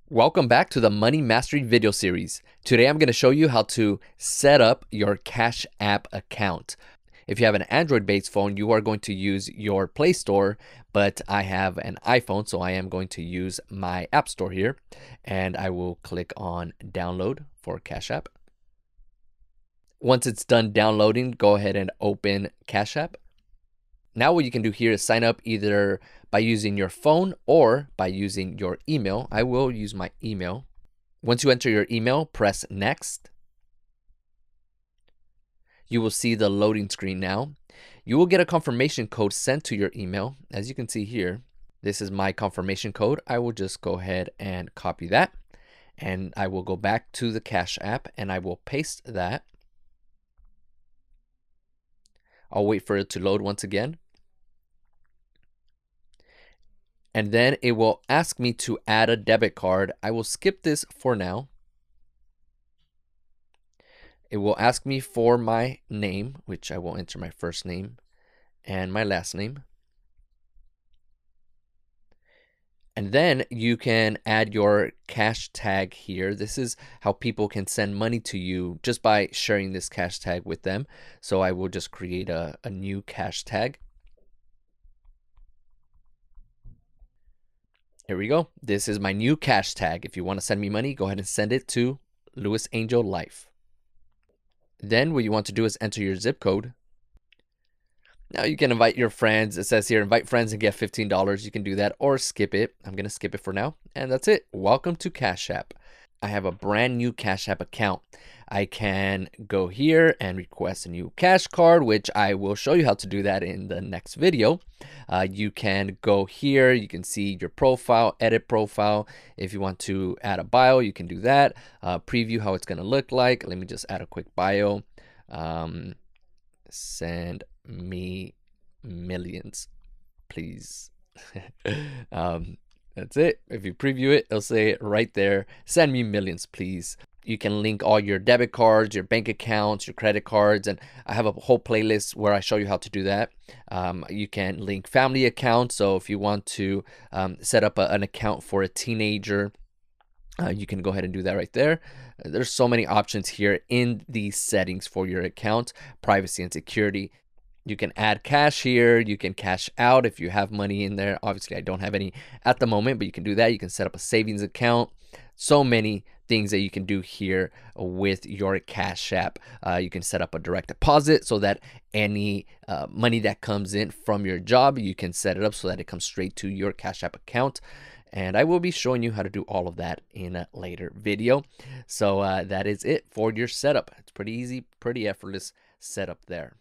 Welcome back to the Money Mastery video series. Today I'm going to show you how to set up your Cash App account. If you have an Android-based phone, you are going to use your Play Store, but I have an iPhone, so I am going to use my App Store here, and I will click on download for Cash App. Once it's done downloading, go ahead and open Cash App. Now what you can do here is sign up either by using your phone or by using your email. I will use my email. Once you enter your email, press next. You will see the loading screen now. You will get a confirmation code sent to your email. As you can see here, this is my confirmation code. I will just go ahead and copy that, and I will go back to the Cash App and I will paste that. I'll wait for it to load once again. And then it will ask me to add a debit card. I will skip this for now. It will ask me for my name, which I will enter my first name and my last name. And then you can add your cash tag here. This is how people can send money to you just by sharing this cash tag with them. So I will just create a new cash tag. Here we go. This is my new cash tag. If you want to send me money, go ahead and send it to Louis Angel Life. Then what you want to do is enter your zip code. Now you can invite your friends. It says here, invite friends and get $15. You can do that or skip it. I'm going to skip it for now. And that's it. Welcome to Cash App. I have a brand new Cash App account. I can go here and request a new cash card, which I will show you how to do that in the next video. You can go here, you can see your profile, edit profile. If you want to add a bio, you can do that. Preview how it's going to look like. Let me just add a quick bio. Send me millions, please. That's it. If you preview it, it'll say it right there. Send me millions, please. You can link all your debit cards, your bank accounts, your credit cards, and I have a whole playlist where I show you how to do that. You can link family accounts. So if you want to set up an account for a teenager, you can go ahead and do that right there. There's so many options here in these settings for your account, privacy and security. You can add cash here. You can cash out if you have money in there. Obviously, I don't have any at the moment, but you can do that. You can set up a savings account. So many things that you can do here with your Cash App. You can set up a direct deposit so that any money that comes in from your job, you can set it up so that it comes straight to your Cash App account. And I will be showing you how to do all of that in a later video. So that is it for your setup. It's pretty easy, pretty effortless setup there.